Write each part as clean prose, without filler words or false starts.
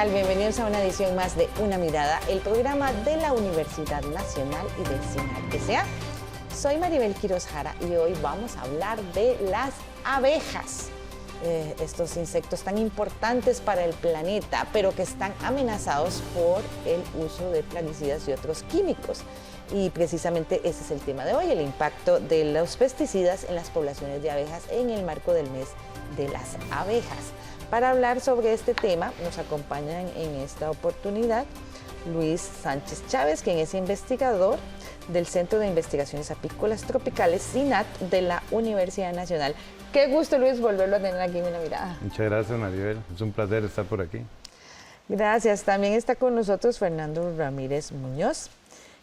tal? Bienvenidos a una edición más de Una Mirada, el programa de la Universidad Nacional y del SINAC S.A. Soy Maribel Quiroz Jara y hoy vamos a hablar de las abejas. Estos insectos tan importantes para el planeta, pero que están amenazados por el uso de plaguicidas y otros químicos. Y precisamente ese es el tema de hoy, el impacto de los pesticidas en las poblaciones de abejas en el marco del mes de las abejas. Para hablar sobre este tema nos acompañan en esta oportunidad Luis Sánchez Chávez, quien es investigador del Centro de Investigaciones Apícolas Tropicales, CINAT, de la Universidad Nacional. Qué gusto, Luis, volverlo a tener aquí en Una Mirada. Muchas gracias, Maribel. Es un placer estar por aquí. Gracias. También está con nosotros Fernando Ramírez Muñoz,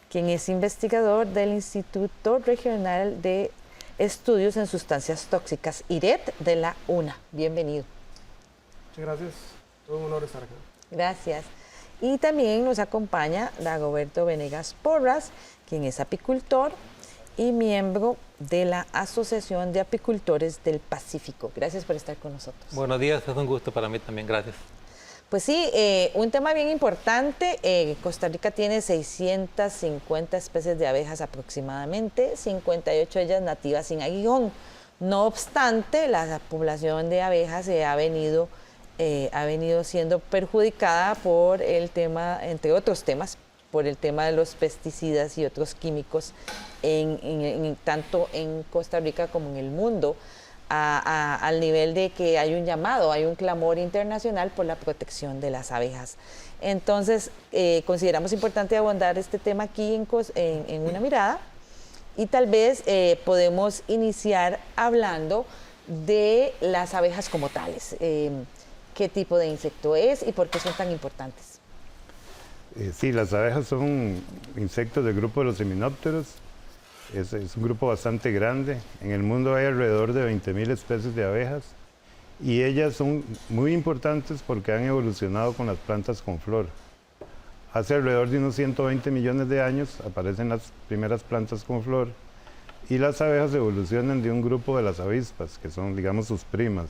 quien es investigador del Instituto Regional de Estudios en Sustancias Tóxicas, IRET, de la UNA. Bienvenido. Muchas gracias. Todo un honor estar acá. Gracias. Y también nos acompaña Dagoberto Venegas Porras, quien es apicultor y miembro de la Asociación de Apicultores del Pacífico. Gracias por estar con nosotros. Buenos días, es un gusto para mí también, gracias. Pues sí, un tema bien importante. Costa Rica tiene 650 especies de abejas aproximadamente, 58 de ellas nativas sin aguijón. No obstante, la población de abejas ha venido siendo perjudicada por el tema, entre otros temas, por el tema de los pesticidas y otros químicos, tanto en Costa Rica como en el mundo, al nivel de que hay un llamado, hay un clamor internacional por la protección de las abejas. Entonces, consideramos importante abordar este tema aquí en Una Mirada, y tal vez podemos iniciar hablando de las abejas como tales. ¿Qué tipo de insecto es y por qué son tan importantes? Sí, las abejas son insectos del grupo de los himenópteros. Es un grupo bastante grande. En el mundo hay alrededor de 20.000 especies de abejas y ellas son muy importantes porque han evolucionado con las plantas con flor. Hace alrededor de unos 120 millones de años aparecen las primeras plantas con flor y las abejas evolucionan de un grupo de las avispas, que son, digamos, sus primas.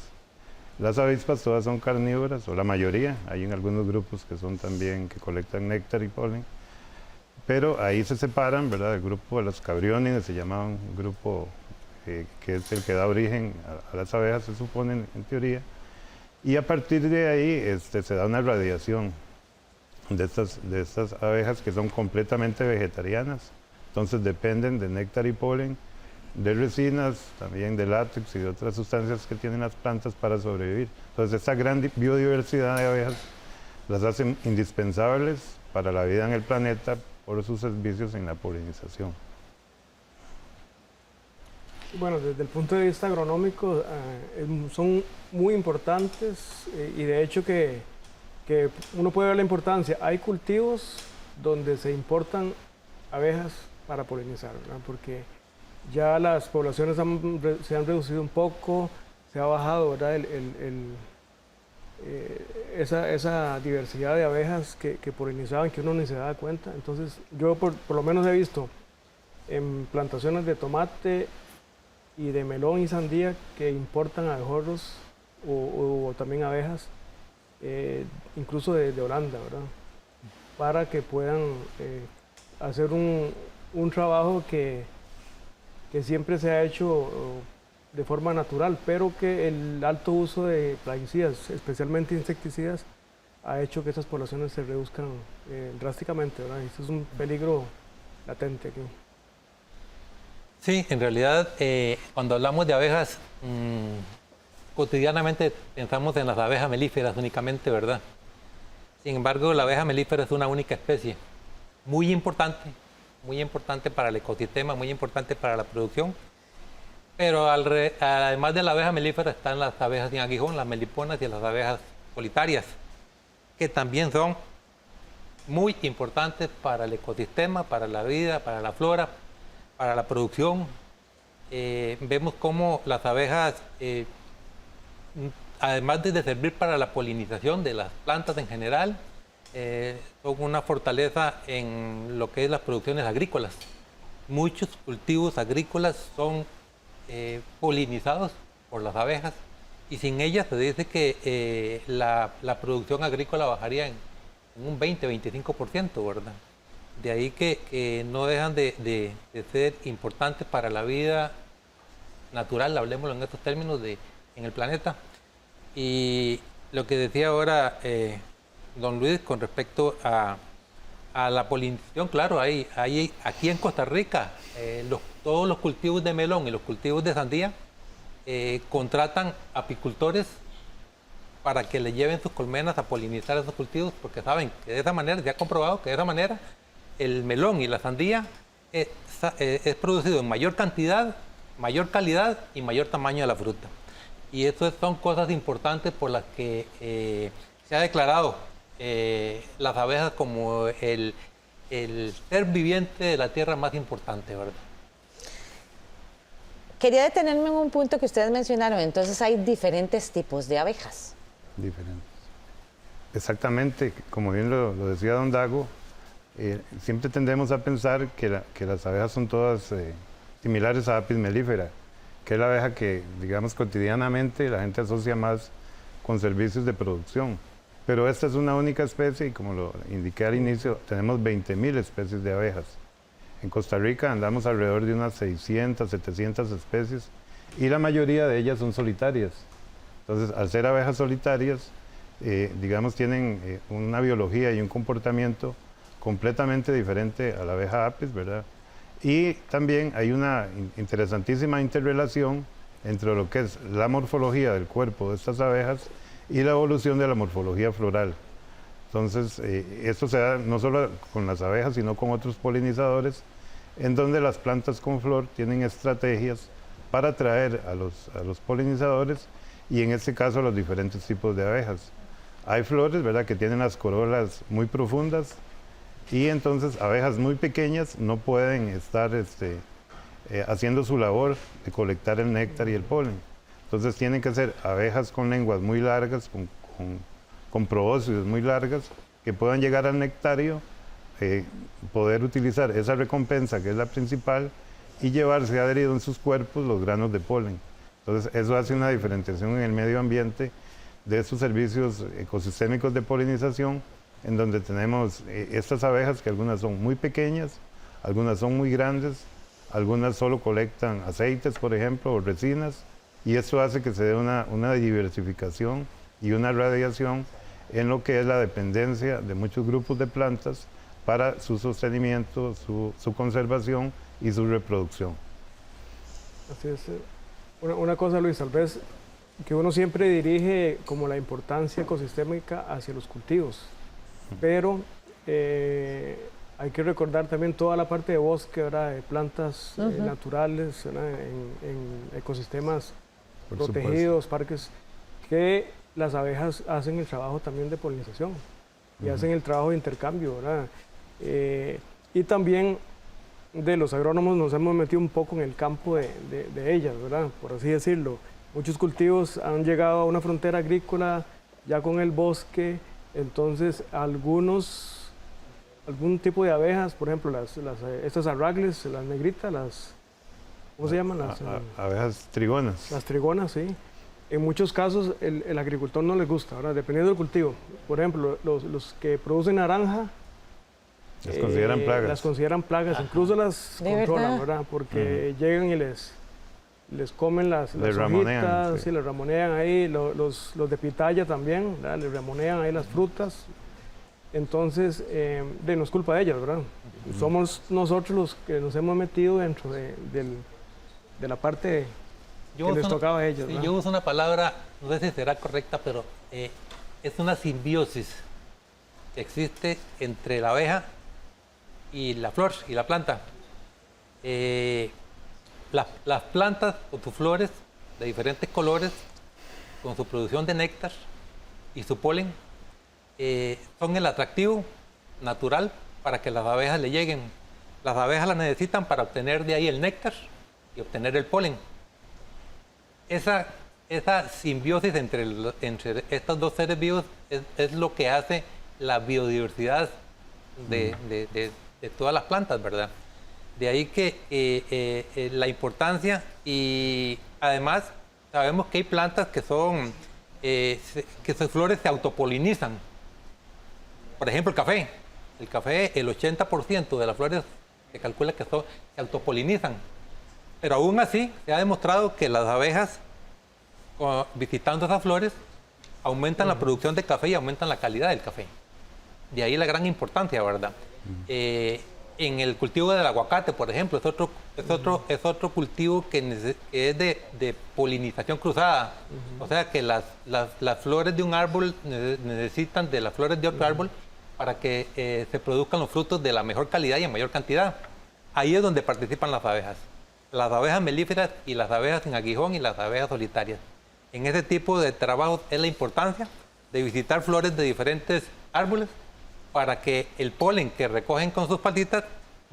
Las avispas todas son carnívoras, o la mayoría. Hay en algunos grupos que son también, que colectan néctar y polen. Pero ahí se separan, ¿verdad? El grupo de los cabriónides se llama un grupo que es el que da origen a las abejas, se supone, en teoría. Y a partir de ahí se da una radiación de estas abejas que son completamente vegetarianas. Entonces dependen de néctar y polen, de resinas, también de látex y de otras sustancias que tienen las plantas para sobrevivir. Entonces esta gran biodiversidad de abejas las hace indispensables para la vida en el planeta por sus servicios en la polinización. Bueno, desde el punto de vista agronómico son muy importantes y de hecho que uno puede ver la importancia. Hay cultivos donde se importan abejas para polinizar, ¿verdad? Porque ya las poblaciones se han reducido un poco, se ha bajado, ¿verdad? Esa diversidad de abejas que polinizaban, que uno ni se daba cuenta. Entonces yo por lo menos he visto en plantaciones de tomate y de melón y sandía que importan abejorros o también abejas, incluso de Holanda, ¿verdad? Para que puedan hacer un trabajo que siempre se ha hecho de forma natural, pero que el alto uso de plaguicidas, especialmente insecticidas, ha hecho que esas poblaciones se reduzcan drásticamente, ¿verdad? Eso es un peligro latente aquí. Sí, en realidad, cuando hablamos de abejas, cotidianamente pensamos en las abejas melíferas únicamente, ¿verdad? Sin embargo, la abeja melífera es una única especie, muy importante para el ecosistema, muy importante para la producción. Pero además de la abeja melífera están las abejas sin aguijón, las meliponas y las abejas solitarias, que también son muy importantes para el ecosistema, para la vida, para la flora, para la producción. Vemos cómo las abejas, además de servir para la polinización de las plantas en general, son una fortaleza en lo que es las producciones agrícolas. Muchos cultivos agrícolas son polinizados por las abejas y sin ellas se dice que la producción agrícola bajaría en un 20-25%, ¿verdad? De ahí que no dejan de ser importantes para la vida natural, hablemoslo en estos términos, en el planeta. Y lo que decía ahora don Luis con respecto a la polinización, claro, aquí en Costa Rica todos los cultivos de melón y los cultivos de sandía contratan apicultores para que le lleven sus colmenas a polinizar esos cultivos, porque saben que de esa manera, se ha comprobado que de esa manera el melón y la sandía es producido en mayor cantidad, mayor calidad y mayor tamaño de la fruta. Y eso son cosas importantes por las que se ha declarado las abejas como el ser viviente de la tierra más importante, ¿verdad? Quería detenerme en un punto que ustedes mencionaron. Entonces hay diferentes tipos de abejas. Diferentes. Exactamente, como bien lo decía don Dago, siempre tendemos a pensar que las abejas son todas similares a Apis mellifera, que es la abeja que, digamos, cotidianamente la gente asocia más con servicios de producción. Pero esta es una única especie y, como lo indiqué al inicio, tenemos 20.000 especies de abejas. En Costa Rica andamos alrededor de unas 600, 700 especies y la mayoría de ellas son solitarias. Entonces, al ser abejas solitarias, digamos, tienen una biología y un comportamiento completamente diferente a la abeja apis, ¿verdad? Y también hay una interesantísima interrelación entre lo que es la morfología del cuerpo de estas abejas y la evolución de la morfología floral. Entonces, esto se da no solo con las abejas, sino con otros polinizadores, en donde las plantas con flor tienen estrategias para atraer a los polinizadores y en este caso a los diferentes tipos de abejas. Hay flores, ¿verdad?, que tienen las corolas muy profundas y entonces abejas muy pequeñas no pueden estar haciendo su labor de colectar el néctar y el polen. Entonces tienen que ser abejas con lenguas muy largas, con probóscides muy largas, que puedan llegar al nectario, poder utilizar esa recompensa que es la principal y llevarse adherido en sus cuerpos los granos de polen. Entonces eso hace una diferenciación en el medio ambiente de estos servicios ecosistémicos de polinización, en donde tenemos estas abejas que algunas son muy pequeñas, algunas son muy grandes, algunas solo colectan aceites, por ejemplo, o resinas, y esto hace que se dé una diversificación y una radiación en lo que es la dependencia de muchos grupos de plantas para su sostenimiento, su conservación y su reproducción. Así es. Una cosa, Luis, tal vez que uno siempre dirige como la importancia ecosistémica hacia los cultivos, pero hay que recordar también toda la parte de bosque, ¿verdad?, de plantas naturales, en ecosistemas protegidos, parques, que las abejas hacen el trabajo también de polinización y hacen el trabajo de intercambio, ¿verdad? Y también de los agrónomos nos hemos metido un poco en el campo de ellas, ¿verdad?, por así decirlo. Muchos cultivos han llegado a una frontera agrícola ya con el bosque, entonces algún tipo de abejas, por ejemplo, estas arragles, las negritas, ¿cómo se llaman? Abejas trigonas. Las trigonas, sí. En muchos casos el agricultor no les gusta, ¿verdad?, dependiendo del cultivo. Por ejemplo, los que producen naranja, las consideran plagas. Las consideran plagas, incluso las controlan, ¿verdad?, porque llegan y les comen las hojitas, sí, les ramonean ahí, los de pitaya también, ¿verdad?, les ramonean ahí las frutas. Entonces, no es culpa de ellas, ¿verdad? Somos nosotros los que nos hemos metido dentro de la parte que les tocaba a ellos, ¿verdad? Yo uso una palabra, no sé si será correcta, pero es una simbiosis que existe entre la abeja y la flor y la planta. Las plantas con sus flores de diferentes colores, con su producción de néctar y su polen, son el atractivo natural para que las abejas le lleguen. Las abejas las necesitan para obtener de ahí el néctar y obtener el polen. Esa simbiosis entre estos dos seres vivos es lo que hace la biodiversidad de todas las plantas, ¿verdad? De ahí que la importancia y además sabemos que hay plantas que son, que sus flores se autopolinizan. Por ejemplo, el café. El café, el 80% de las flores se calcula que se autopolinizan. Pero aún así, se ha demostrado que las abejas, visitando esas flores, aumentan la producción de café y aumentan la calidad del café. De ahí la gran importancia, ¿verdad? En el cultivo del aguacate, por ejemplo, es otro cultivo que es de polinización cruzada. O sea que las flores de un árbol necesitan de las flores de otro árbol para que se produzcan los frutos de la mejor calidad y en mayor cantidad. Ahí es donde participan las abejas. Las abejas melíferas y las abejas sin aguijón y las abejas solitarias. En ese tipo de trabajos es la importancia de visitar flores de diferentes árboles para que el polen que recogen con sus patitas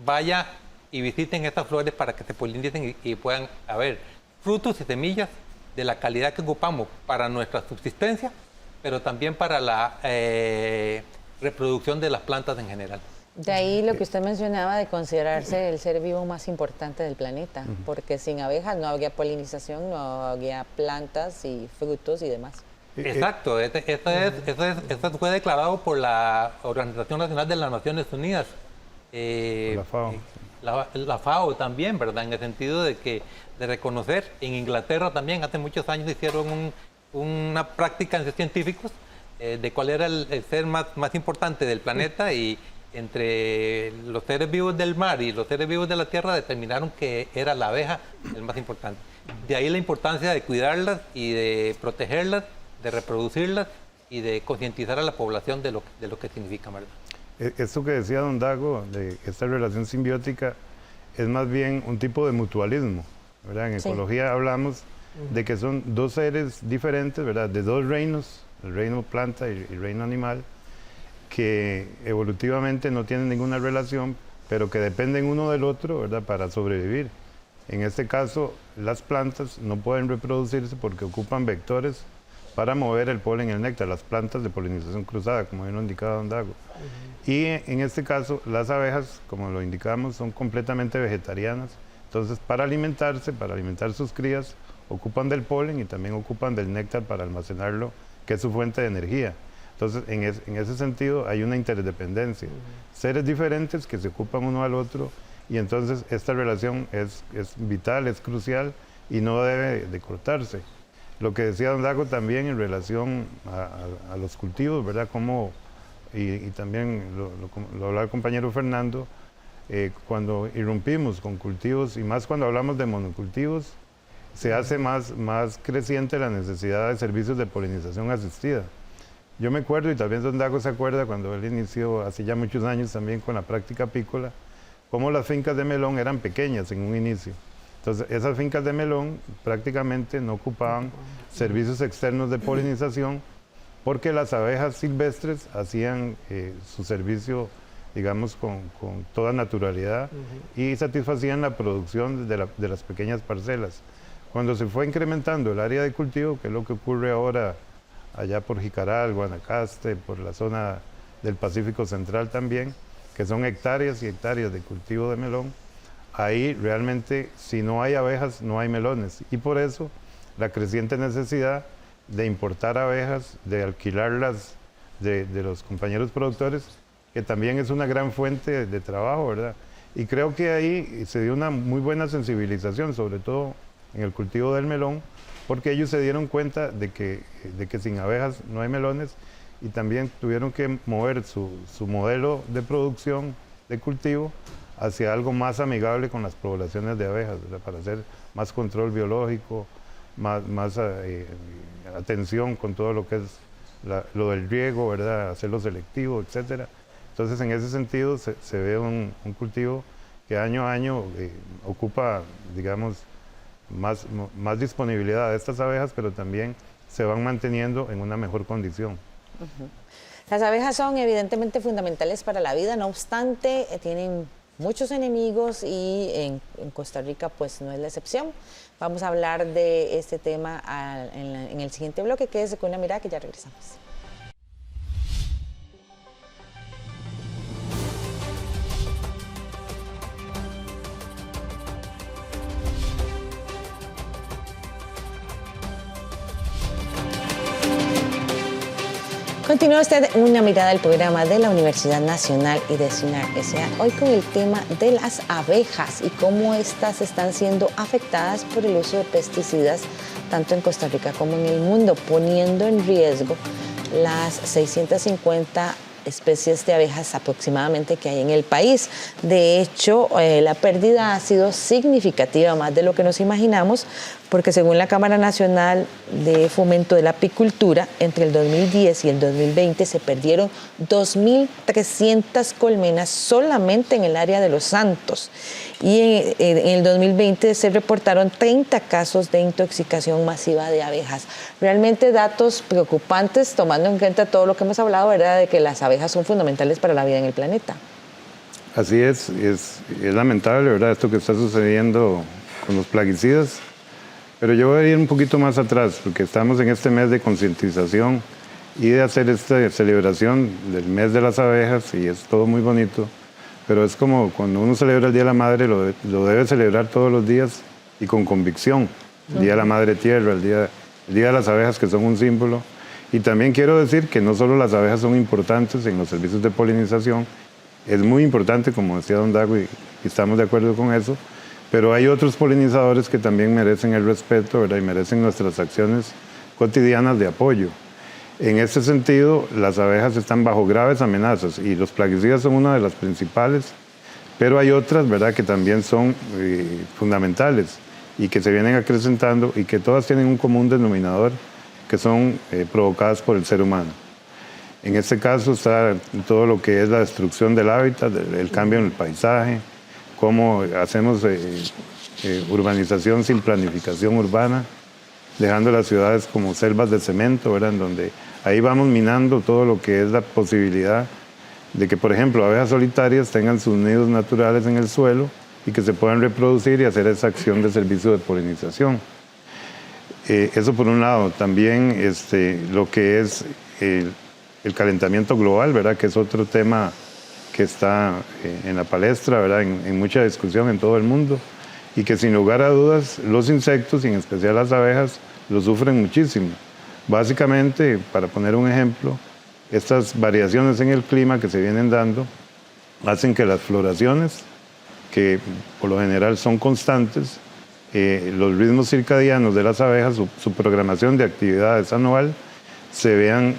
vaya y visiten estas flores para que se polinicen y puedan haber frutos y semillas de la calidad que ocupamos para nuestra subsistencia, pero también para la reproducción de las plantas en general. De ahí lo que usted mencionaba de considerarse el ser vivo más importante del planeta, porque sin abejas no habría polinización, no habría plantas y frutos y demás. Exacto, eso fue declarado por la Organización Nacional de las Naciones Unidas. La FAO. La FAO también, ¿verdad? En el sentido de reconocer, en Inglaterra también, hace muchos años hicieron una práctica en científicos de cuál era el ser más importante del planeta y entre los seres vivos del mar y los seres vivos de la tierra determinaron que era la abeja el más importante. De ahí la importancia de cuidarlas y de protegerlas, de reproducirlas y de concientizar a la población de lo que significa, ¿verdad? Esto que decía don Dago, de esta relación simbiótica, es más bien un tipo de mutualismo, ¿verdad? En ecología hablamos de que son dos seres diferentes, ¿verdad? De dos reinos, el reino planta y el reino animal, que evolutivamente no tienen ninguna relación, pero que dependen uno del otro, ¿verdad? Para sobrevivir. En este caso, las plantas no pueden reproducirse porque ocupan vectores para mover el polen y el néctar, las plantas de polinización cruzada, como bien lo indicaba don Dago. Y en este caso, las abejas, como lo indicamos, son completamente vegetarianas. Entonces, para alimentar sus crías, ocupan del polen y también ocupan del néctar para almacenarlo, que es su fuente de energía. Entonces, en ese sentido, hay una interdependencia. Seres diferentes que se ocupan uno al otro, y entonces esta relación es vital, es crucial y no debe de cortarse. Lo que decía don Dago también en relación a los cultivos, ¿verdad? Como, y también lo hablaba el compañero Fernando, cuando irrumpimos con cultivos, y más cuando hablamos de monocultivos, se hace más creciente la necesidad de servicios de polinización asistida. Yo me acuerdo, y también don Dago se acuerda, cuando él inició hace ya muchos años también con la práctica apícola, cómo las fincas de melón eran pequeñas en un inicio. Entonces, esas fincas de melón prácticamente no ocupaban servicios externos de polinización porque las abejas silvestres hacían su servicio, digamos, con toda naturalidad y satisfacían la producción de las pequeñas parcelas. Cuando se fue incrementando el área de cultivo, que es lo que ocurre ahora allá por Jicaral, Guanacaste, por la zona del Pacífico Central también, que son hectáreas y hectáreas de cultivo de melón, ahí realmente si no hay abejas no hay melones, y por eso la creciente necesidad de importar abejas, de alquilarlas de los compañeros productores, que también es una gran fuente de trabajo, ¿verdad? Y creo que ahí se dio una muy buena sensibilización, sobre todo en el cultivo del melón, porque ellos se dieron cuenta de que sin abejas no hay melones, y también tuvieron que mover su modelo de producción de cultivo hacia algo más amigable con las poblaciones de abejas, ¿verdad? Para hacer más control biológico, más atención con todo lo que es lo del riego, ¿verdad? Hacerlo selectivo, etcétera. Entonces, en ese sentido, se ve un cultivo que año a año ocupa, digamos, más disponibilidad de estas abejas, pero también se van manteniendo en una mejor condición. Las abejas son evidentemente fundamentales para la vida, no obstante, tienen muchos enemigos y en Costa Rica pues no es la excepción. Vamos a hablar de este tema en el siguiente bloque. Quédese con una mirada que ya regresamos. Continúa usted en Una Mirada al programa de la Universidad Nacional y de CINAR S.A. Hoy con el tema de las abejas y cómo estas están siendo afectadas por el uso de pesticidas tanto en Costa Rica como en el mundo, poniendo en riesgo las 650 especies de abejas aproximadamente que hay en el país. De hecho, la pérdida ha sido significativa, más de lo que nos imaginamos, porque según la Cámara Nacional de Fomento de la Apicultura, entre el 2010 y el 2020 se perdieron 2.300 colmenas solamente en el área de Los Santos. Y en el 2020 se reportaron 30 casos de intoxicación masiva de abejas. Realmente datos preocupantes, tomando en cuenta todo lo que hemos hablado, ¿verdad?, de que las abejas son fundamentales para la vida en el planeta. Así es lamentable, ¿verdad?, esto que está sucediendo con los plaguicidas. Pero yo voy a ir un poquito más atrás, porque estamos en este mes de concientización y de hacer esta celebración del mes de las abejas, y es todo muy bonito. Pero es como cuando uno celebra el Día de la Madre, lo debe celebrar todos los días y con convicción. El Día de la Madre Tierra, el día de las abejas, que son un símbolo. Y también quiero decir que no solo las abejas son importantes en los servicios de polinización, es muy importante, como decía don Dago, y estamos de acuerdo con eso, pero hay otros polinizadores que también merecen el respeto, ¿verdad?, y merecen nuestras acciones cotidianas de apoyo. En este sentido, las abejas están bajo graves amenazas y los plaguicidas son una de las principales, pero hay otras, ¿verdad?, que también son fundamentales y que se vienen acrecentando y que todas tienen un común denominador, que son provocadas por el ser humano. En este caso está todo lo que es la destrucción del hábitat, el cambio en el paisaje, cómo hacemos urbanización sin planificación urbana, dejando las ciudades como selvas de cemento, ¿verdad?, en donde ahí vamos minando todo lo que es la posibilidad de que, por ejemplo, abejas solitarias tengan sus nidos naturales en el suelo y que se puedan reproducir y hacer esa acción de servicio de polinización. Eso por un lado. También lo que es el calentamiento global, ¿verdad?, que es otro tema que está en la palestra, ¿verdad?, en mucha discusión en todo el mundo, y que sin lugar a dudas los insectos, y en especial las abejas, lo sufren muchísimo. Básicamente, para poner un ejemplo, estas variaciones en el clima que se vienen dando hacen que las floraciones, que por lo general son constantes, los ritmos circadianos de las abejas, su programación de actividades anual, se vean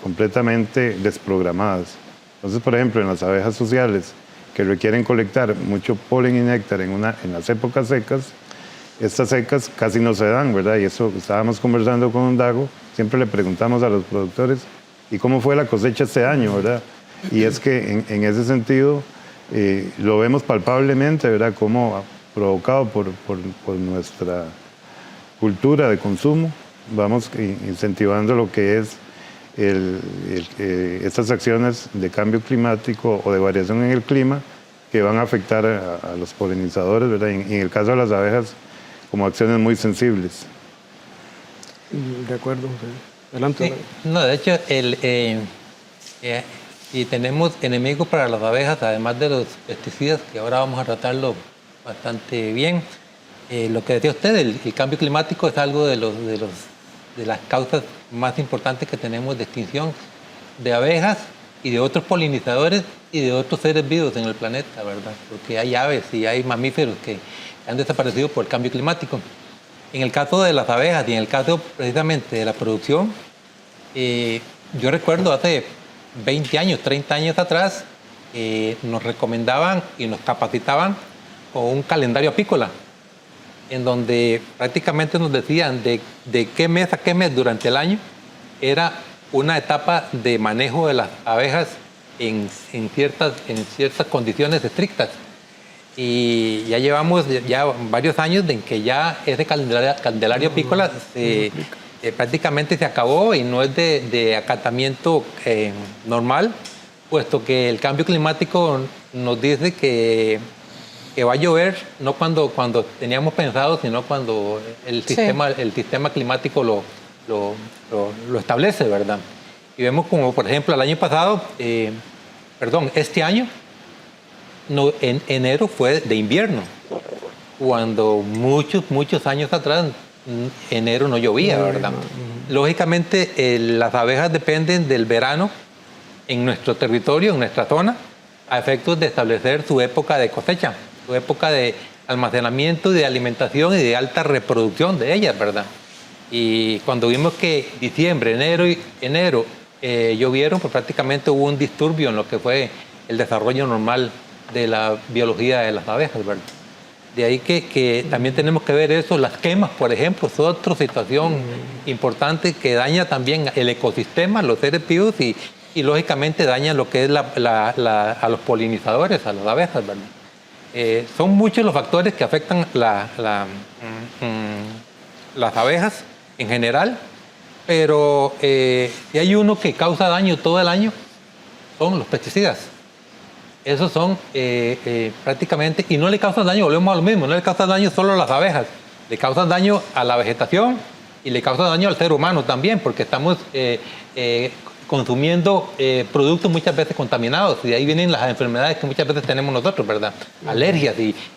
completamente desprogramadas. Entonces, por ejemplo, en las abejas sociales, que requieren colectar mucho polen y néctar en las épocas secas, estas secas casi no se dan, ¿verdad? Y eso estábamos conversando con don Dago, siempre le preguntamos a los productores, ¿y cómo fue la cosecha este año, verdad? Y es que en ese sentido lo vemos palpablemente, ¿verdad?, como provocado por nuestra cultura de consumo, vamos incentivando lo que es estas acciones de cambio climático o de variación en el clima que van a afectar a los polinizadores, ¿verdad? Y en el caso de las abejas, como acciones muy sensibles. De acuerdo. Sí. Adelante. Sí, no, de hecho, y tenemos enemigos para las abejas, además de los pesticidas, que ahora vamos a tratarlo bastante bien. Lo que decía usted, el cambio climático es algo de las causas más importantes que tenemos de extinción de abejas y de otros polinizadores y de otros seres vivos en el planeta, ¿verdad? Porque hay aves y hay mamíferos que han desaparecido por el cambio climático. En el caso de las abejas y en el caso precisamente de la producción, yo recuerdo hace 20 años, 30 años atrás, nos recomendaban y nos capacitaban con un calendario apícola, en donde prácticamente nos decían de qué mes a qué mes durante el año era una etapa de manejo de las abejas en ciertas condiciones estrictas. Y ya llevamos ya varios años en que ya ese calendario apícola prácticamente se acabó y no es de acatamiento normal, puesto que el cambio climático nos dice que va a llover no cuando teníamos pensado, sino cuando el sistema climático lo establece, ¿verdad? Y vemos como, por ejemplo, el año pasado, este año, en enero fue de invierno, cuando muchos años atrás enero no llovía, ¿verdad? lógicamente, las abejas dependen del verano en nuestro territorio, en nuestra zona, a efectos de establecer su época de cosecha, su época de almacenamiento, de alimentación y de alta reproducción de ellas, ¿verdad? Y cuando vimos que diciembre, enero llovieron, pues prácticamente hubo un disturbio en lo que fue el desarrollo normal de la biología de las abejas, ¿verdad? De ahí que también tenemos que ver eso. Las quemas, por ejemplo, es otra situación importante que daña también el ecosistema, los seres vivos y lógicamente daña lo que es a los polinizadores, a las abejas, ¿verdad? Son muchos los factores que afectan las abejas en general, pero si hay uno que causa daño todo el año, son los pesticidas. Esos son prácticamente, y no le causan daño, volvemos a lo mismo, no le causan daño solo a las abejas, le causan daño a la vegetación y le causan daño al ser humano también, porque estamos consumiendo productos muchas veces contaminados, y de ahí vienen las enfermedades que muchas veces tenemos nosotros, ¿verdad? Alergias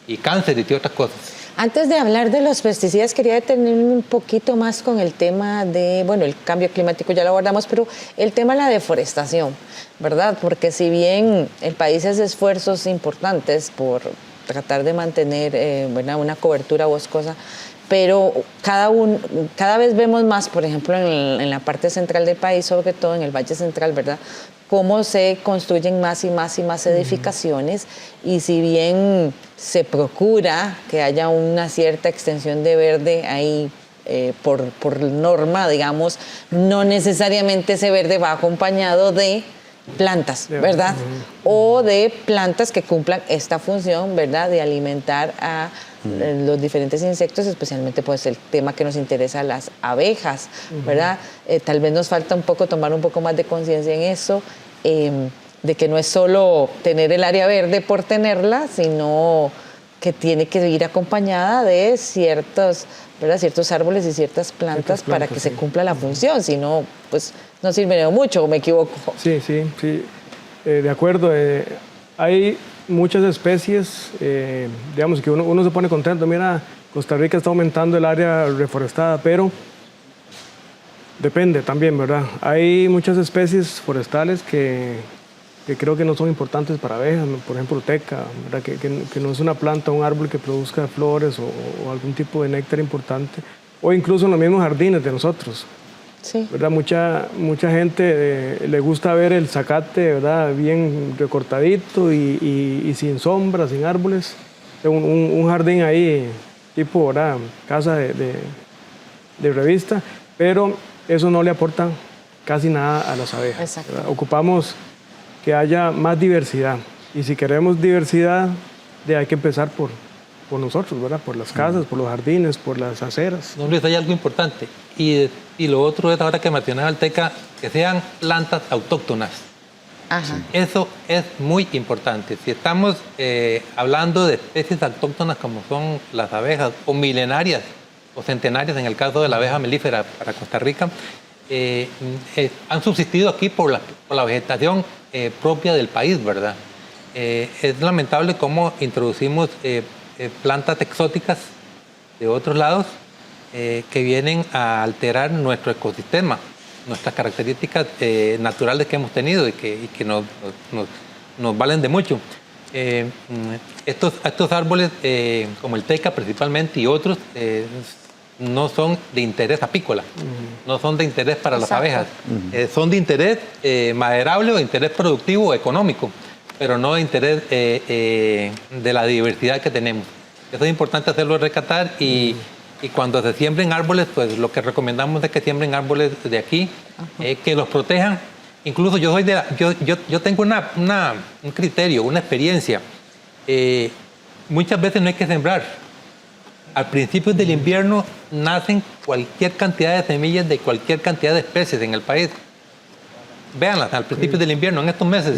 y cáncer y otras cosas. Antes de hablar de los pesticidas, quería detenerme un poquito más con el tema de, bueno, el cambio climático ya lo abordamos, pero el tema de la deforestación, ¿verdad? Porque si bien el país hace esfuerzos importantes por tratar de mantener una cobertura boscosa, pero cada vez vemos más, por ejemplo, en la parte central del país, sobre todo en el Valle Central, ¿verdad?, cómo se construyen más y más y más edificaciones, y si bien se procura que haya una cierta extensión de verde ahí por norma, digamos, no necesariamente ese verde va acompañado de plantas, ¿verdad? O de plantas que cumplan esta función, ¿verdad?, de alimentar a los diferentes insectos, especialmente pues el tema que nos interesa, las abejas, ¿verdad? Tal vez nos falta tomar un poco más de conciencia en eso, de que no es solo tener el área verde por tenerla, sino que tiene que ir acompañada de ciertos árboles y ciertas plantas para que se cumpla la función, si no, pues no sirve de mucho, ¿o me equivoco? Sí, de acuerdo. Hay muchas especies, digamos que uno se pone contento, mira, Costa Rica está aumentando el área reforestada, pero depende también, ¿verdad? Hay muchas especies forestales que creo que no son importantes para abejas, por ejemplo, teca, ¿verdad? Que no es una planta o un árbol que produzca flores o algún tipo de néctar importante, o incluso en los mismos jardines de nosotros. Sí. ¿Verdad? Mucha gente le gusta ver el zacate, ¿verdad?, bien recortadito y sin sombra, sin árboles. Un jardín ahí, tipo, ¿verdad?, casa de revista, pero eso no le aporta casi nada a las abejas. Ocupamos que haya más diversidad, y si queremos diversidad, hay que empezar por nosotros, ¿verdad?, por las casas, por los jardines, por las aceras. No, Luis, hay algo importante, y lo otro es, ahora que mencionaba el teca, que sean plantas autóctonas. Ajá. Eso es muy importante. Si estamos hablando de especies autóctonas como son las abejas, o milenarias o centenarias en el caso de la abeja melífera para Costa Rica, han subsistido aquí por la vegetación propia del país, ¿verdad? Es lamentable cómo introducimos plantas exóticas de otros lados que vienen a alterar nuestro ecosistema, nuestras características naturales que hemos tenido y que nos valen de mucho. Estos árboles, como el teca principalmente y otros, no son de interés apícola, no son de interés para las abejas, son de interés maderable o de interés productivo o económico, pero no de interés de la diversidad que tenemos. Eso es importante hacerlo rescatar, y cuando se siembren árboles, pues lo que recomendamos es que siembren árboles de aquí, que los protejan. Incluso yo tengo un criterio, una experiencia. Muchas veces no hay que sembrar. Al principio del invierno nacen cualquier cantidad de semillas de cualquier cantidad de especies en el país. Véanlas al principio del invierno, en estos meses.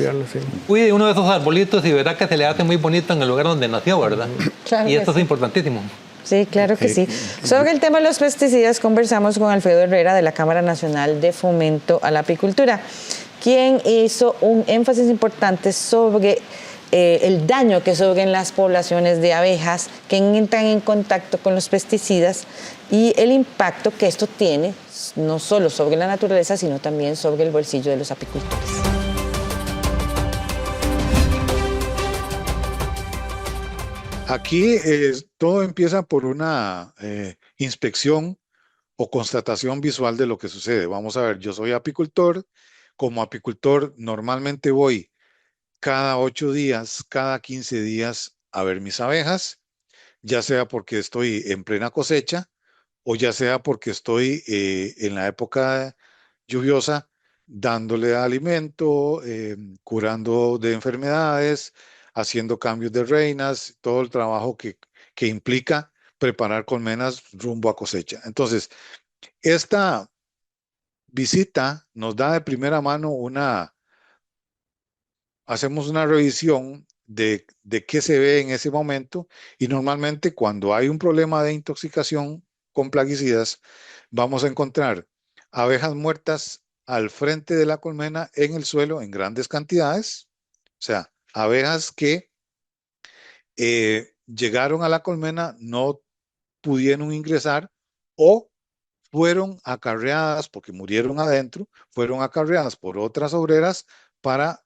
Cuide uno de esos arbolitos y verá que se le hace muy bonito en el lugar donde nació, ¿verdad? Claro, y esto es importantísimo. Sí, claro que sí. Sobre el tema de los pesticidas conversamos con Alfredo Herrera de la Cámara Nacional de Fomento a la Apicultura, quien hizo un énfasis importante sobre el daño que sufren las poblaciones de abejas que entran en contacto con los pesticidas y el impacto que esto tiene no solo sobre la naturaleza, sino también sobre el bolsillo de los apicultores. Aquí todo empieza por una inspección o constatación visual de lo que sucede. Vamos a ver, yo soy apicultor. Como apicultor normalmente voy cada 8 días, cada 15 días a ver mis abejas, ya sea porque estoy en plena cosecha o ya sea porque estoy en la época lluviosa dándole alimento, curando de enfermedades, haciendo cambios de reinas, todo el trabajo que implica preparar colmenas rumbo a cosecha. Entonces, esta visita nos da de primera mano hacemos una revisión de qué se ve en ese momento y normalmente cuando hay un problema de intoxicación con plaguicidas, vamos a encontrar abejas muertas al frente de la colmena en el suelo en grandes cantidades, o sea, abejas que llegaron a la colmena, no pudieron ingresar o fueron acarreadas, porque murieron adentro, fueron acarreadas por otras obreras para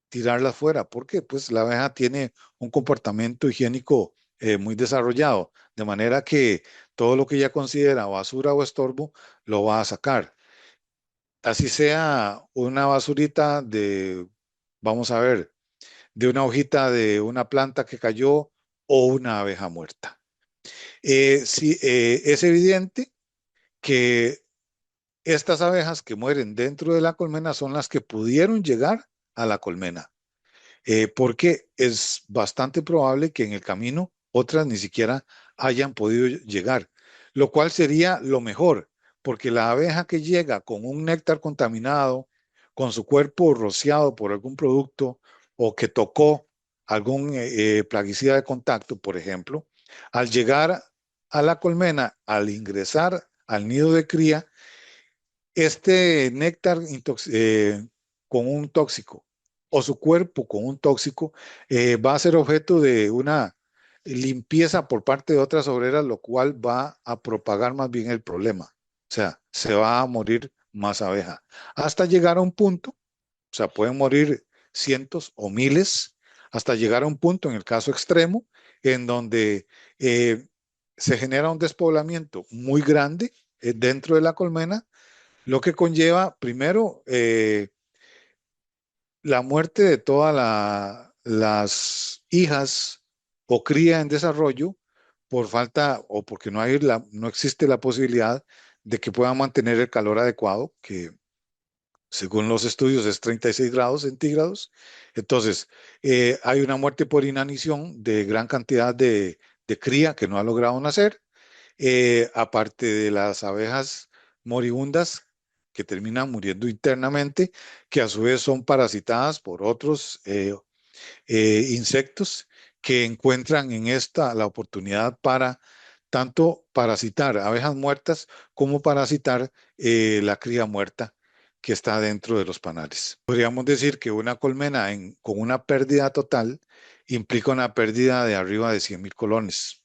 tirarlas fuera, porque pues la abeja tiene un comportamiento higiénico muy desarrollado, de manera que todo lo que ella considera basura o estorbo lo va a sacar. Así sea una basurita vamos a ver, de una hojita de una planta que cayó o una abeja muerta. Sí, es evidente que estas abejas que mueren dentro de la colmena son las que pudieron llegar a la colmena, porque es bastante probable que en el camino otras ni siquiera hayan podido llegar, lo cual sería lo mejor, porque la abeja que llega con un néctar contaminado, con su cuerpo rociado por algún producto o que tocó algún plaguicida de contacto, por ejemplo, al llegar a la colmena, al ingresar al nido de cría, este néctar con un tóxico o su cuerpo con un tóxico va a ser objeto de una limpieza por parte de otras obreras, lo cual va a propagar más bien el problema. O sea, se va a morir más abeja hasta llegar a un punto, o sea, pueden morir cientos o miles, hasta llegar a un punto, en el caso extremo, en donde se genera un despoblamiento muy grande dentro de la colmena, lo que conlleva, primero, la muerte de todas las hijas o cría en desarrollo por falta o porque no existe la posibilidad de que puedan mantener el calor adecuado, que según los estudios es 36 grados centígrados. Entonces, hay una muerte por inanición de gran cantidad de cría que no ha logrado nacer, aparte de las abejas moribundas que terminan muriendo internamente, que a su vez son parasitadas por otros insectos que encuentran en esta la oportunidad para tanto parasitar abejas muertas como parasitar la cría muerta que está dentro de los panales. Podríamos decir que una colmena con una pérdida total implica una pérdida de arriba de 100,000 colones,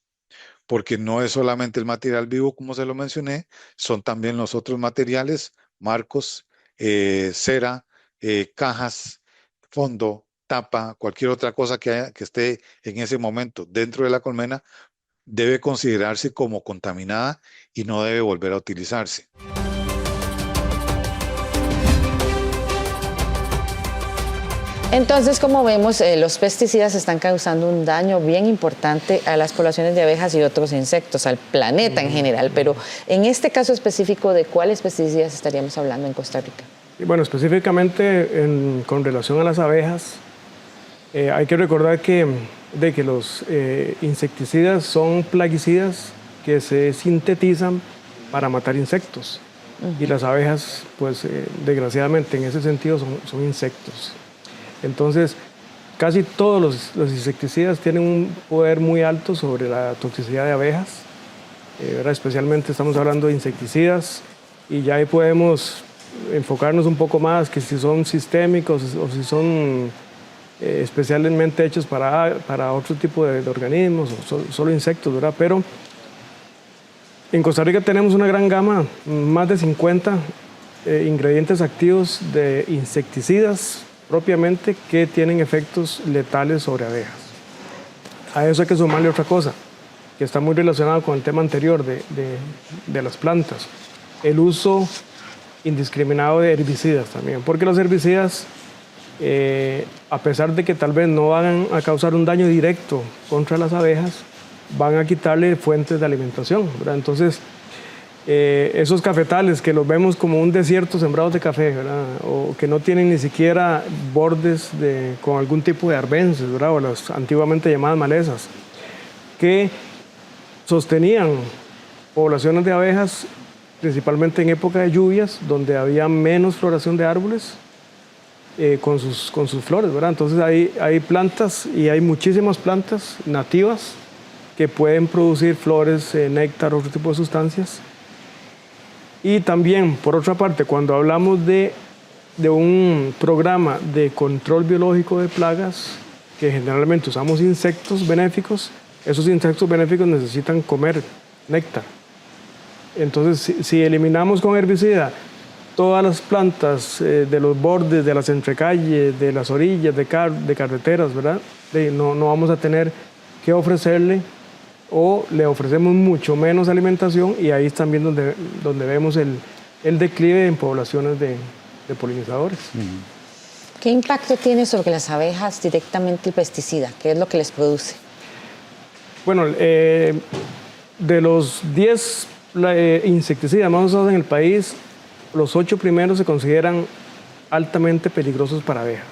porque no es solamente el material vivo, como se lo mencioné, son también los otros materiales, marcos, cera, cajas, fondo, tapa, cualquier otra cosa que esté en ese momento dentro de la colmena, debe considerarse como contaminada y no debe volver a utilizarse. Entonces, como vemos, los pesticidas están causando un daño bien importante a las poblaciones de abejas y otros insectos, al planeta en general. Pero en este caso específico, ¿de cuáles pesticidas estaríamos hablando en Costa Rica? Bueno, específicamente con relación a las abejas, hay que recordar que los insecticidas son plaguicidas que se sintetizan para matar insectos. Y las abejas, pues desgraciadamente en ese sentido son insectos. Entonces, casi todos los insecticidas tienen un poder muy alto sobre la toxicidad de abejas. Especialmente estamos hablando de insecticidas y ya ahí podemos enfocarnos un poco más que si son sistémicos o si son especialmente hechos para otro tipo de organismos o solo insectos, ¿verdad? Pero en Costa Rica tenemos una gran gama, más de 50 ingredientes activos de insecticidas propiamente que tienen efectos letales sobre abejas. A eso hay que sumarle otra cosa, que está muy relacionado con el tema anterior de las plantas, el uso indiscriminado de herbicidas también, porque los herbicidas, a pesar de que tal vez no van a causar un daño directo contra las abejas, van a quitarle fuentes de alimentación, ¿verdad? Entonces, esos cafetales que los vemos como un desierto sembrados de café, ¿verdad? O que no tienen ni siquiera bordes con algún tipo de arbences, ¿verdad? O las antiguamente llamadas malezas, que sostenían poblaciones de abejas, principalmente en época de lluvias, donde había menos floración de árboles con sus flores, ¿verdad? Entonces hay plantas, y hay muchísimas plantas nativas que pueden producir flores, néctar, otro tipo de sustancias. Y también, por otra parte, cuando hablamos de un programa de control biológico de plagas, que generalmente usamos insectos benéficos, esos insectos benéficos necesitan comer néctar. Entonces, si eliminamos con herbicida todas las plantas de los bordes, de las entrecalles, de las orillas, de carreteras, ¿verdad? No vamos a tener que ofrecerle, o le ofrecemos mucho menos alimentación, y ahí es también donde vemos el declive en poblaciones de polinizadores. ¿Qué impacto tiene sobre las abejas directamente el pesticida? ¿Qué es lo que les produce? Bueno, de los 10 insecticidas más usados en el país, los 8 primeros se consideran altamente peligrosos para abejas,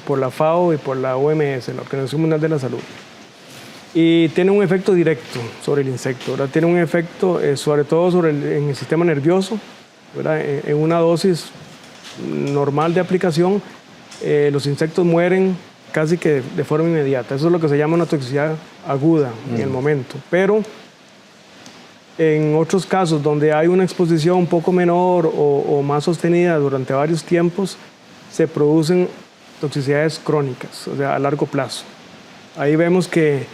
por la FAO y por la OMS, la Organización Mundial de la Salud. Y tiene un efecto directo sobre el insecto, ¿verdad? Tiene un efecto sobre todo en el sistema nervioso, ¿verdad? En una dosis normal de aplicación, los insectos mueren casi que de forma inmediata. Eso es lo que se llama una toxicidad aguda en el momento. Pero en otros casos donde hay una exposición un poco menor o más sostenida durante varios tiempos, se producen toxicidades crónicas, o sea, a largo plazo. Ahí vemos que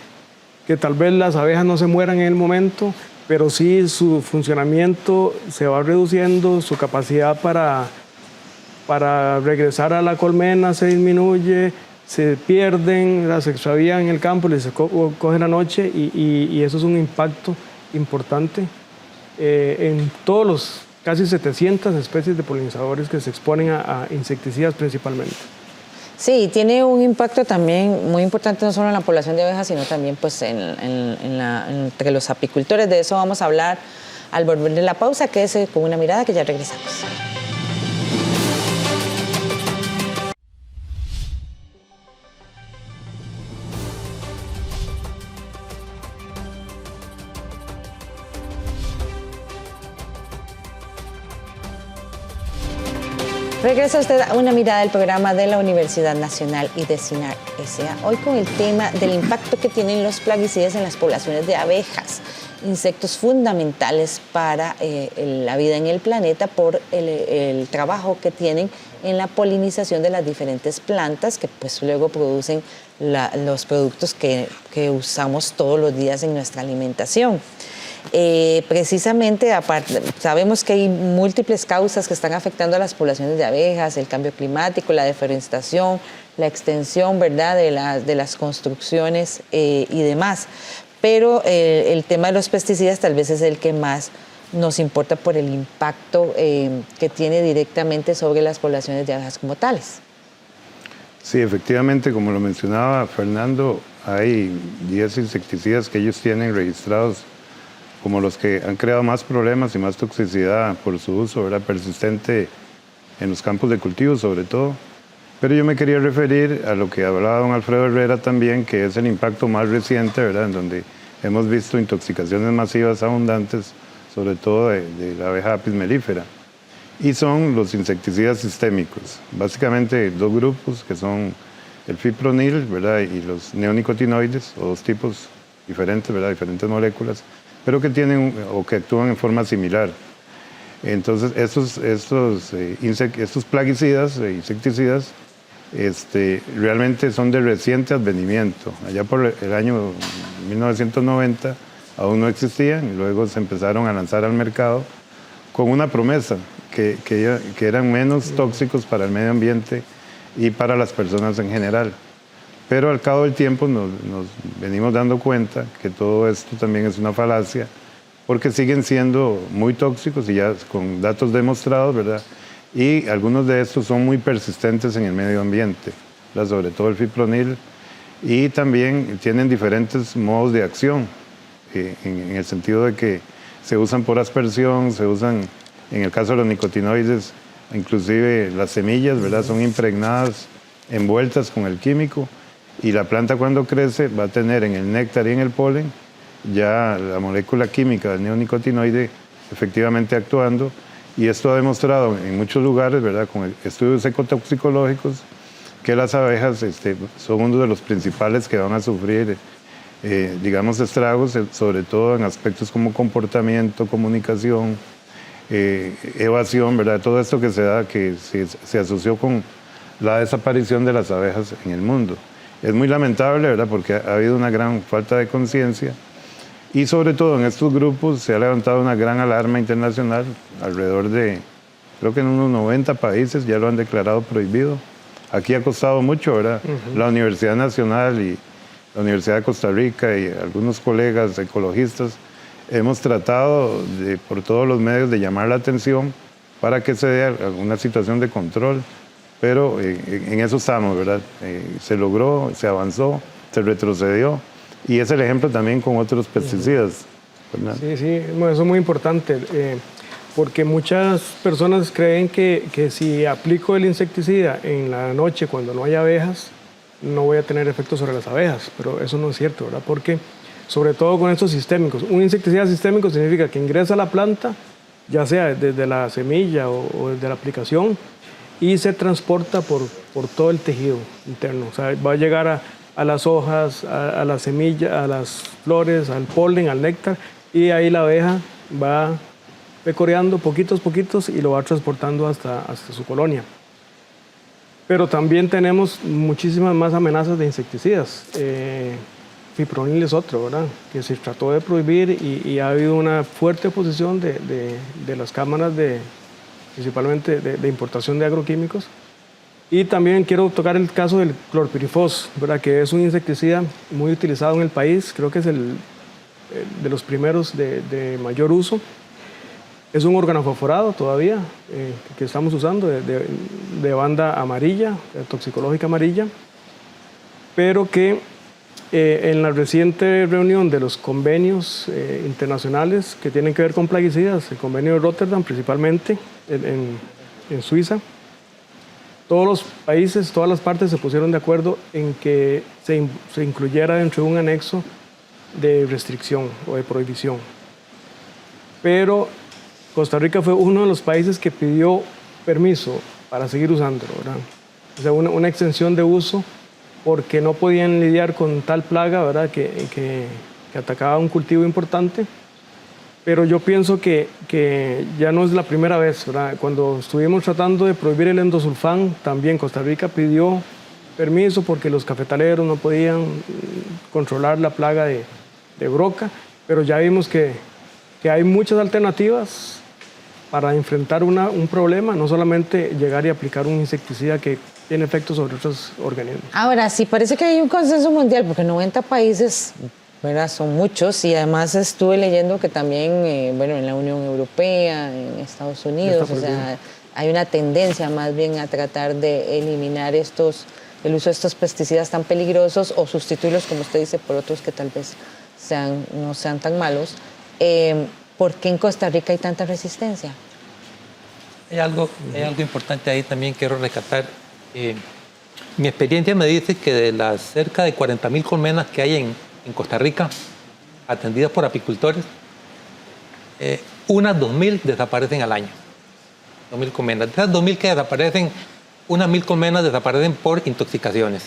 tal vez las abejas no se mueran en el momento, pero sí su funcionamiento se va reduciendo, su capacidad para regresar a la colmena se disminuye, se pierden, se extravían en el campo, les coge la noche, y eso es un impacto importante en todos los casi 700 especies de polinizadores que se exponen a insecticidas principalmente. Sí, tiene un impacto también muy importante, no solo en la población de abejas, sino también pues, entre los apicultores. De eso vamos a hablar al volver de la pausa. Quédese con una mirada, que ya regresamos. Regresa usted a una mirada del programa de la Universidad Nacional y de CINAR S.A. Hoy con el tema del impacto que tienen los plaguicidas en las poblaciones de abejas, insectos fundamentales para la vida en el planeta por el trabajo que tienen en la polinización de las diferentes plantas que pues luego producen los productos que usamos todos los días en nuestra alimentación. Precisamente, sabemos que hay múltiples causas que están afectando a las poblaciones de abejas: el cambio climático, la deforestación, la extensión, ¿verdad?, de las construcciones y demás. Pero el tema de los pesticidas tal vez es el que más nos importa por el impacto que tiene directamente sobre las poblaciones de abejas como tales. Sí, efectivamente, como lo mencionaba Fernando, hay 10 insecticidas que ellos tienen registrados como los que han creado más problemas y más toxicidad por su uso, ¿verdad?, persistente en los campos de cultivo sobre todo. Pero yo me quería referir a lo que hablaba don Alfredo Herrera también, que es el impacto más reciente, ¿verdad?, en donde hemos visto intoxicaciones masivas abundantes, sobre todo de la abeja Apis mellifera. Y son los insecticidas sistémicos. Básicamente 2 grupos, que son el fipronil, ¿verdad?, y los neonicotinoides, o 2 tipos diferentes, ¿verdad?, diferentes moléculas, pero que tienen o que actúan en forma similar. Entonces, estos plaguicidas, insecticidas, realmente son de reciente advenimiento. Allá por el año 1990 aún no existían y luego se empezaron a lanzar al mercado con una promesa, que eran menos tóxicos para el medio ambiente y para las personas en general. Pero al cabo del tiempo nos venimos dando cuenta que todo esto también es una falacia, porque siguen siendo muy tóxicos y ya con datos demostrados, ¿verdad? Y algunos de estos son muy persistentes en el medio ambiente, ¿verdad? Sobre todo el fipronil, y también tienen diferentes modos de acción, en el sentido de que se usan por aspersión, se usan, en el caso de los nicotinoides, inclusive las semillas, ¿verdad? Son impregnadas, envueltas con el químico, y la planta cuando crece va a tener en el néctar y en el polen ya la molécula química del neonicotinoide efectivamente actuando, y esto ha demostrado en muchos lugares, ¿verdad? Con estudios ecotoxicológicos, que las abejas son uno de los principales que van a sufrir, digamos, estragos, sobre todo en aspectos como comportamiento, comunicación, evasión, ¿verdad? Todo esto que se da, que se asoció con la desaparición de las abejas en el mundo. Es muy lamentable, ¿verdad? Porque ha habido una gran falta de conciencia y sobre todo en estos grupos se ha levantado una gran alarma internacional. Alrededor de, creo que en unos 90 países ya lo han declarado prohibido. Aquí ha costado mucho, ¿verdad? La Universidad Nacional y la Universidad de Costa Rica y algunos colegas ecologistas hemos tratado por todos los medios de llamar la atención para que se dé una situación de control, pero en eso estamos, ¿verdad? Se logró, se avanzó, se retrocedió, y es el ejemplo también con otros pesticidas, ¿verdad? Sí, sí, bueno, eso es muy importante, porque muchas personas creen que si aplico el insecticida en la noche cuando no hay abejas, no voy a tener efecto sobre las abejas, pero eso no es cierto, ¿verdad? Porque sobre todo con estos sistémicos, un insecticida sistémico significa que ingresa a la planta, ya sea desde la semilla o desde la aplicación, y se transporta por todo el tejido interno. O sea, va a llegar a las hojas, a la semilla, a las flores, al polen, al néctar, y ahí la abeja va pecoreando poquitos y lo va transportando hasta su colonia. Pero también tenemos muchísimas más amenazas de insecticidas. Fipronil es otro, ¿verdad? Que se trató de prohibir y ha habido una fuerte oposición de las cámaras principalmente de importación de agroquímicos. Y también quiero tocar el caso del clorpirifos, ¿verdad? Que es un insecticida muy utilizado en el país, creo que es de los primeros de mayor uso. Es un organofosforado todavía que estamos usando de banda amarilla, toxicológica amarilla, pero que en la reciente reunión de los convenios internacionales que tienen que ver con plaguicidas, el convenio de Rotterdam principalmente en Suiza, todos los países, todas las partes se pusieron de acuerdo en que se incluyera dentro de un anexo de restricción o de prohibición. Pero Costa Rica fue uno de los países que pidió permiso para seguir usándolo, ¿verdad? O sea, una extensión de uso, porque no podían lidiar con tal plaga, ¿verdad? Que atacaba un cultivo importante. Pero yo pienso que ya no es la primera vez, ¿verdad? Cuando estuvimos tratando de prohibir el endosulfán, también Costa Rica pidió permiso porque los cafetaleros no podían controlar la plaga de broca, pero ya vimos que hay muchas alternativas para enfrentar un problema, no solamente llegar y aplicar un insecticida que tiene efectos sobre otros organismos. Ahora, sí parece que hay un consenso mundial, porque 90 países, ¿verdad? Son muchos, y además estuve leyendo que también, bueno, en la Unión Europea, en Estados Unidos, o sea, hay una tendencia más bien a tratar de eliminar el uso de estos pesticidas tan peligrosos o sustituirlos, como usted dice, por otros que tal vez no sean tan malos. ¿Por qué en Costa Rica hay tanta resistencia? Hay algo importante ahí también quiero rescatar. Mi experiencia me dice que de las cerca de 40.000 colmenas que hay en Costa Rica, atendidas por apicultores, unas 2.000 desaparecen al año. 2.000 colmenas. De esas 2.000 que desaparecen, unas 1.000 colmenas desaparecen por intoxicaciones.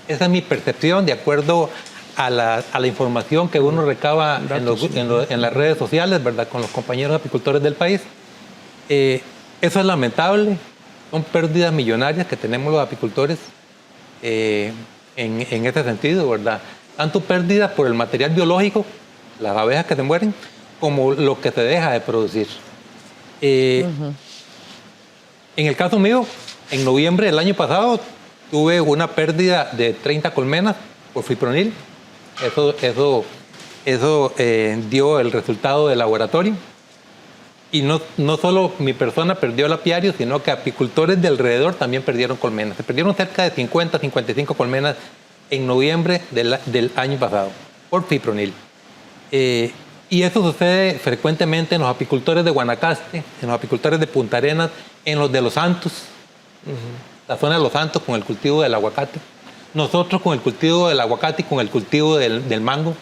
Esa es mi percepción de acuerdo a la información que uno recaba en las redes sociales, ¿verdad? Con los compañeros apicultores del país. Eso es lamentable. Son pérdidas millonarias que tenemos los apicultores en este sentido, ¿verdad? Tanto pérdidas por el material biológico, las abejas que se mueren, como lo que se deja de producir. En el caso mío, en noviembre del año pasado, tuve una pérdida de 30 colmenas por fipronil. Eso dio el resultado del laboratorio. Y no solo mi persona perdió el apiario, sino que apicultores de alrededor también perdieron colmenas. Se perdieron cerca de 50, 55 colmenas en noviembre del año pasado por fipronil. Y eso sucede frecuentemente en los apicultores de Guanacaste, en los apicultores de Punta Arenas, en los de Los Santos, la zona de Los Santos con el cultivo del aguacate. Nosotros con el cultivo del aguacate y con el cultivo del mango.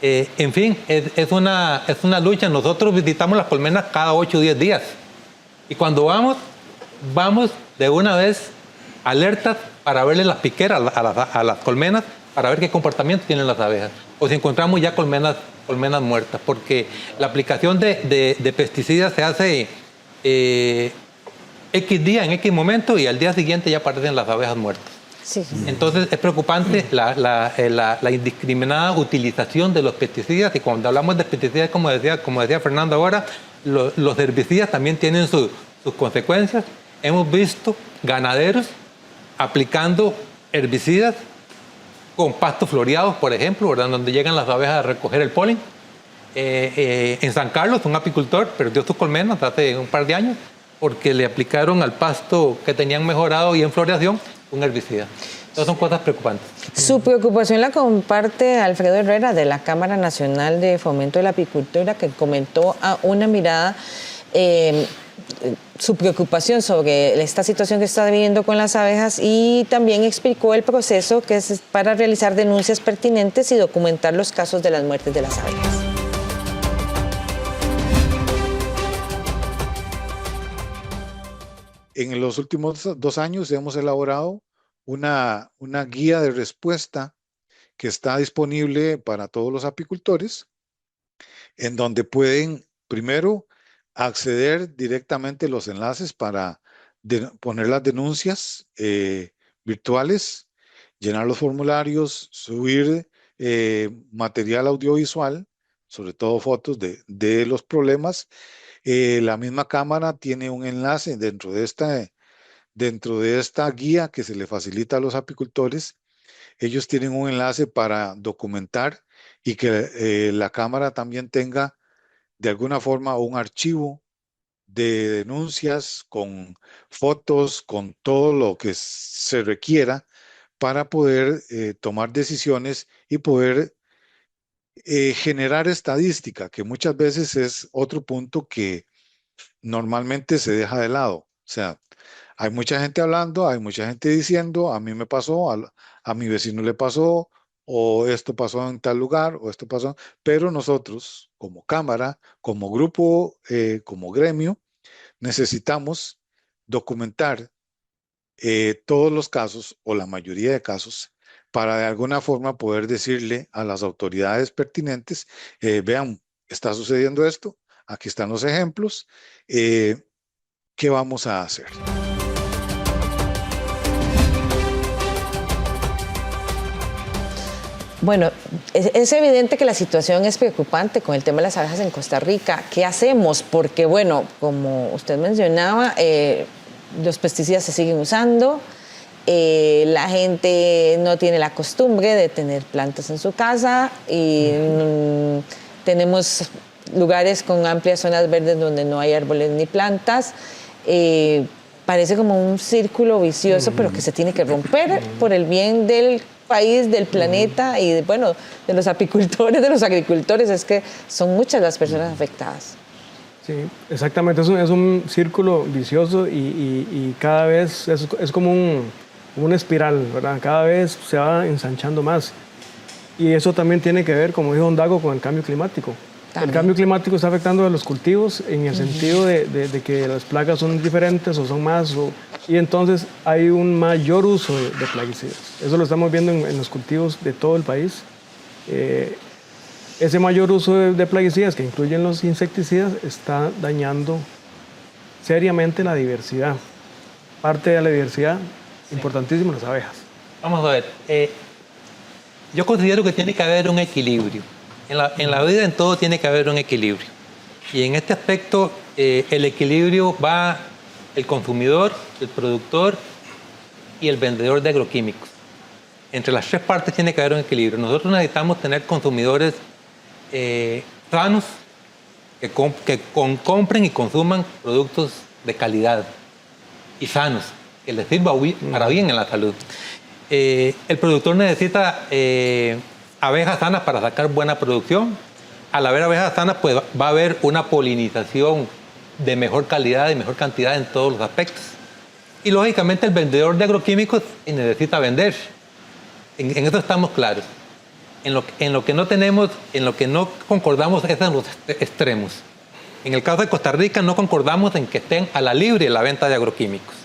En fin, es una lucha. Nosotros visitamos las colmenas cada 8 o 10 días. Y cuando vamos de una vez alertas para verle las piqueras a las colmenas, para ver qué comportamiento tienen las abejas. O si encontramos ya colmenas muertas, porque la aplicación de pesticidas se hace X día, en X momento, y al día siguiente ya aparecen las abejas muertas. Sí. Entonces es preocupante la indiscriminada utilización de los pesticidas, y cuando hablamos de pesticidas, como decía Fernando ahora, los herbicidas también tienen sus consecuencias. Hemos visto ganaderos aplicando herbicidas con pastos floreados, por ejemplo, ¿verdad? Donde llegan las abejas a recoger el polen. En San Carlos, un apicultor perdió sus colmenas hace un par de años porque le aplicaron al pasto que tenían mejorado y en floreación un herbicida. Entonces son cosas preocupantes. Su preocupación la comparte Alfredo Herrera de la Cámara Nacional de Fomento de la Apicultura, que comentó a Una Mirada su preocupación sobre esta situación que está viviendo con las abejas, y también explicó el proceso que es para realizar denuncias pertinentes y documentar los casos de las muertes de las abejas. En los últimos 2 años hemos elaborado una guía de respuesta que está disponible para todos los apicultores, en donde pueden primero acceder directamente a los enlaces para poner las denuncias virtuales, llenar los formularios, subir material audiovisual, sobre todo fotos de los problemas. La misma Cámara tiene un enlace dentro de esta guía que se le facilita a los apicultores. Ellos tienen un enlace para documentar y que la Cámara también tenga de alguna forma un archivo de denuncias con fotos, con todo lo que se requiera para poder tomar decisiones y poder generar estadística, que muchas veces es otro punto que normalmente se deja de lado. O sea, hay mucha gente hablando, hay mucha gente diciendo, a mí me pasó, a mi vecino le pasó, o esto pasó en tal lugar, o esto pasó, pero nosotros, como Cámara, como grupo, como gremio, necesitamos documentar todos los casos, o la mayoría de casos, para de alguna forma poder decirle a las autoridades pertinentes, vean, está sucediendo esto, aquí están los ejemplos, ¿qué vamos a hacer? Bueno, es evidente que la situación es preocupante con el tema de las abejas en Costa Rica. ¿Qué hacemos? Porque, bueno, como usted mencionaba, los pesticidas se siguen usando, la gente no tiene la costumbre de tener plantas en su casa y tenemos lugares con amplias zonas verdes donde no hay árboles ni plantas. Parece como un círculo vicioso, pero que se tiene que romper por el bien del país, del planeta y bueno, de los apicultores, de los agricultores. Es que son muchas las personas afectadas. Sí, exactamente, es un círculo vicioso y cada vez es como una espiral, ¿verdad? Cada vez se va ensanchando más. Y eso también tiene que ver, como dijo Don Dago, con el cambio climático. También. El cambio climático está afectando a los cultivos en el sentido de que las plagas son diferentes o son más, y entonces hay un mayor uso de plaguicidas. Eso lo estamos viendo en los cultivos de todo el país. Ese mayor uso de plaguicidas, que incluyen los insecticidas, está dañando seriamente la diversidad. Parte de la diversidad, importantísima, las abejas. Vamos a ver. Yo considero que tiene que haber un equilibrio. En la vida, en todo, tiene que haber un equilibrio. Y en este aspecto, el equilibrio va el consumidor, el productor y el vendedor de agroquímicos. Entre las tres partes tiene que haber un equilibrio. Nosotros necesitamos tener consumidores sanos que compren y consuman productos de calidad y sanos, que les sirva para bien en la salud. El productor necesita abejas sanas para sacar buena producción. Al haber abejas sanas, pues va a haber una polinización de mejor calidad y mejor cantidad en todos los aspectos. Y lógicamente el vendedor de agroquímicos necesita vender. En eso estamos claros. En lo que no tenemos, en lo que no concordamos es en los extremos. En el caso de Costa Rica no concordamos en que estén a la libre la venta de agroquímicos.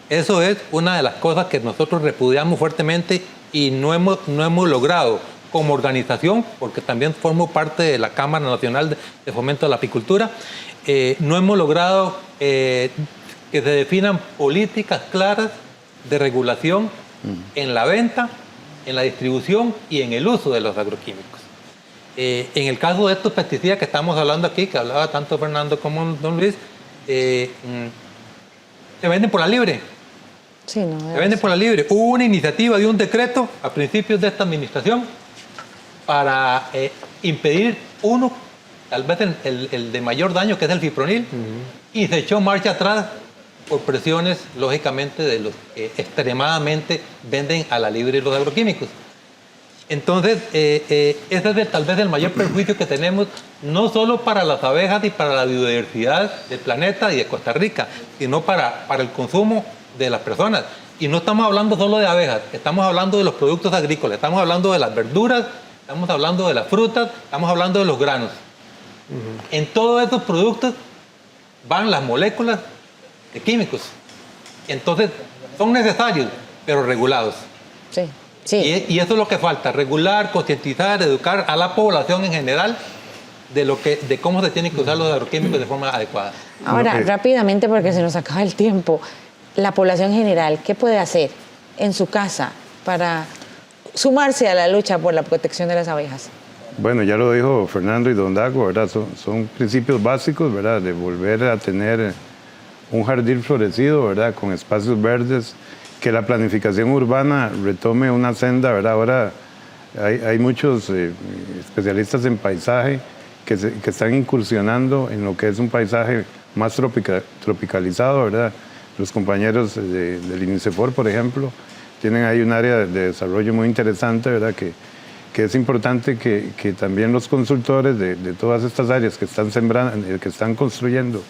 Eso es una de las cosas que nosotros repudiamos fuertemente y no hemos logrado como organización, porque también formo parte de la Cámara Nacional de Fomento de la Apicultura, no hemos logrado que se definan políticas claras de regulación en la venta, en la distribución y en el uso de los agroquímicos. En el caso de estos pesticidas que estamos hablando aquí, que hablaba tanto Fernando como don Luis, se venden por la libre. Sí, no, se venden por la libre. Hubo una iniciativa de un decreto a principios de esta administración para impedir uno, tal vez el de mayor daño, que es el fipronil, y se echó marcha atrás por presiones, lógicamente, de los que extremadamente venden a la libre los agroquímicos. Entonces, ese es tal vez el mayor perjuicio que tenemos, no solo para las abejas y para la biodiversidad del planeta y de Costa Rica, sino para el consumo de las personas. Y no estamos hablando solo de abejas, estamos hablando de los productos agrícolas, estamos hablando de las verduras, estamos hablando de las frutas, estamos hablando de los granos. En todos estos productos van las moléculas de químicos. Entonces, son necesarios, pero regulados. Sí. Sí. Y eso es lo que falta, regular, concientizar, educar a la población en general de cómo se tienen que usar los agroquímicos de forma adecuada. Ahora, rápidamente, porque se nos acaba el tiempo, la población general, ¿qué puede hacer en su casa para sumarse a la lucha por la protección de las abejas? Bueno, ya lo dijo Fernando y don Dago, ¿verdad? Son principios básicos, ¿verdad? De volver a tener un jardín florecido, ¿verdad? Con espacios verdes, que la planificación urbana retome una senda, ¿verdad? Ahora hay muchos especialistas en paisaje que están incursionando en lo que es un paisaje más tropicalizado, ¿verdad? Los compañeros del INICEFOR, por ejemplo, tienen ahí un área de desarrollo muy interesante, ¿verdad? Que es importante que también los consultores de todas estas áreas que están sembrando, que están construyendo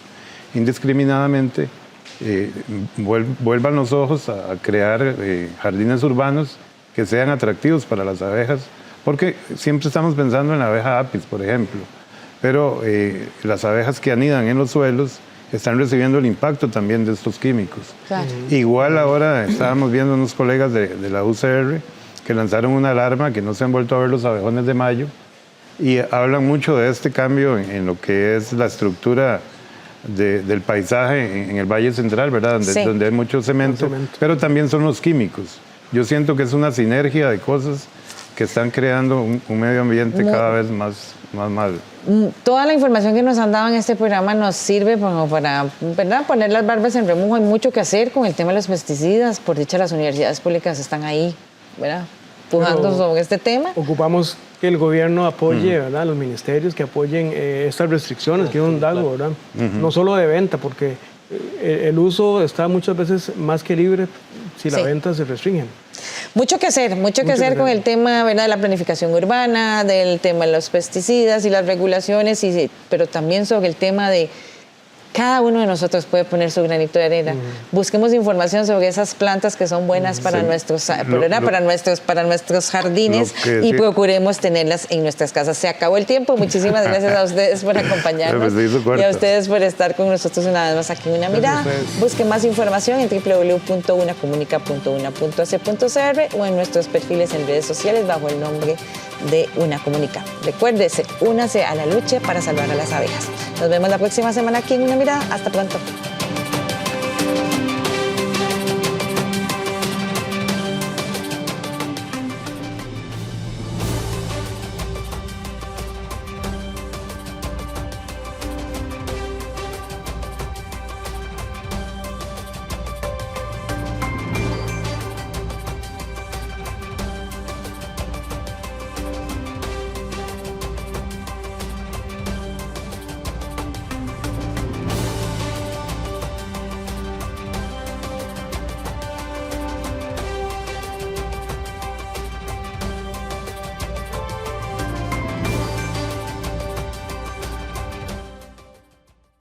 indiscriminadamente, vuelvan los ojos a crear jardines urbanos que sean atractivos para las abejas, porque siempre estamos pensando en la abeja apis, por ejemplo, pero las abejas que anidan en los suelos están recibiendo el impacto también de estos químicos. Claro. Igual ahora estábamos viendo unos colegas de la UCR que lanzaron una alarma que no se han vuelto a ver los abejones de mayo, y hablan mucho de este cambio en lo que es la estructura del paisaje en el Valle Central, ¿verdad? Donde hay mucho cemento, pero también son los químicos. Yo siento que es una sinergia de cosas que están creando un medio ambiente cada vez más malo. Toda la información que nos han dado en este programa nos sirve como para, ¿verdad?, poner las barbas en remojo. Hay mucho que hacer con el tema de los pesticidas. Por dicha, las universidades públicas están ahí, ¿verdad?, pujando sobre este tema. Ocupamos que el gobierno apoye, ¿verdad?, los ministerios que apoyen estas restricciones que es un dago, ¿verdad? No solo de venta, porque el uso está muchas veces más que libre si la venta se restringe. Mucho que hacer con el tema, ¿verdad?, de la planificación urbana, del tema de los pesticidas y las regulaciones, pero también sobre el tema de cada uno de nosotros puede poner su granito de arena. Busquemos información sobre esas plantas que son buenas para nuestros jardines y procuremos tenerlas en nuestras casas. Se acabó el tiempo. Muchísimas gracias a ustedes por acompañarnos y a ustedes por estar con nosotros una vez más aquí en Una Mirada. Busque más información en www.unacomunica.una.ac.cr o en nuestros perfiles en redes sociales bajo el nombre de Una Comunica. Recuérdese, únase a la lucha para salvar a las abejas. Nos vemos la próxima semana aquí en Una Mirada. Hasta pronto.